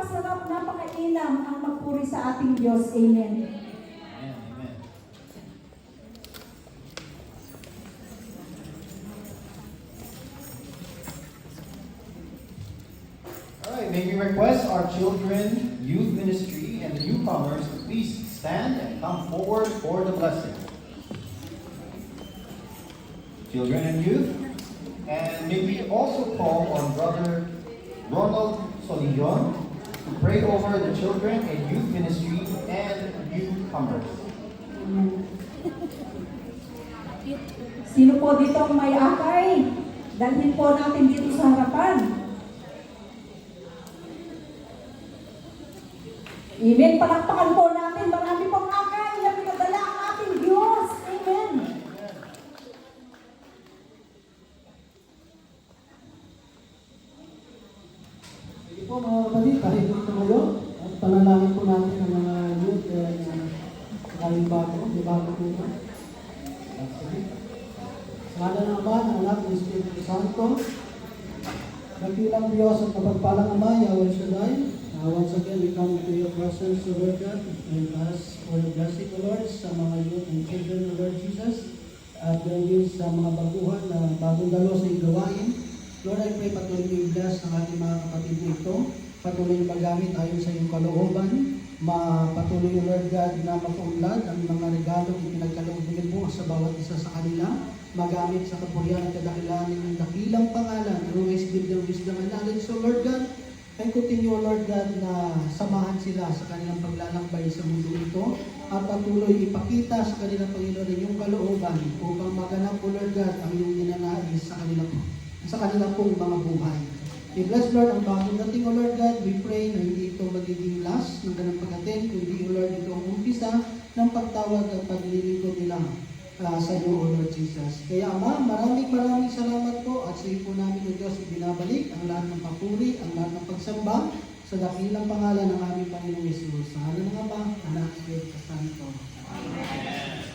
napakasarap, napakainam ang magpuri sa ating Diyos. Amen. Amen. Alright, may we request our children, youth ministry, and the newcomers to please stand and come forward for the blessing. Children and youth, and may we also call on Brother Ronald Solillon to pray over the children and youth ministry and newcomers. Sino po dito ang may akay? Dalhin po natin dito sa harapan. Amen. Palakpakan po natin. Marami pong akay na pinadala ang ating Diyos. Amen. Sige po mga kapatid, kahit dito ngayon, at panalangin po natin ang mga youth na galing bago, di bago po ito. Sa ngala ng Ama, ng Anak, ng Espiritu Santo, nakilang Diyos at mapagpalang Ama, Yahweh Shaddai, once again we come to your presence, O Lord God, and ask for the blessing, O Lord, sa mga youth and children, O Lord Jesus, at din sa mga baguhan na bagong dalo sa iyong gawain. Lord, I pray patuloy mo i-bless ang ating mga kapatid nito, patuloy magamit ayon sa iyong kalooban, patuloy o Lord God na mapaunlad ang mga regalo ipinagkalooban mo sa bawat isa sa kanila, magamit sa kapurihan at kadakilaan ng dakilang pangalan, always give them wisdom and knowledge, so Lord God, and continue, Lord God, na samahan sila sa kanilang paglalakbay sa mundo ito at patuloy ipakita sa kanilang Panginoon ang iyong kalooban upang maganap, O Lord God, ang iyong ninanais sa kanilang pong mga buhay. I-bless, Lord, ang bagong dating, O Lord God. We pray na hindi ito magiging last ng ganang pag-attend, kundi, O Lord, ito ang umpisa ng pagtawag at paglilingkod nila sa iyo, O Lord Jesus. Kaya, Ama, maraming salamat po at sa iyo po namin, O Diyos, ibinabalik ang lahat ng papuri, ang lahat ng pagsamba sa dakilang pangalan ng aming Panginoong Yesus. Sa ngalan ng Ama, Anak, Espiritu Santo. Amen.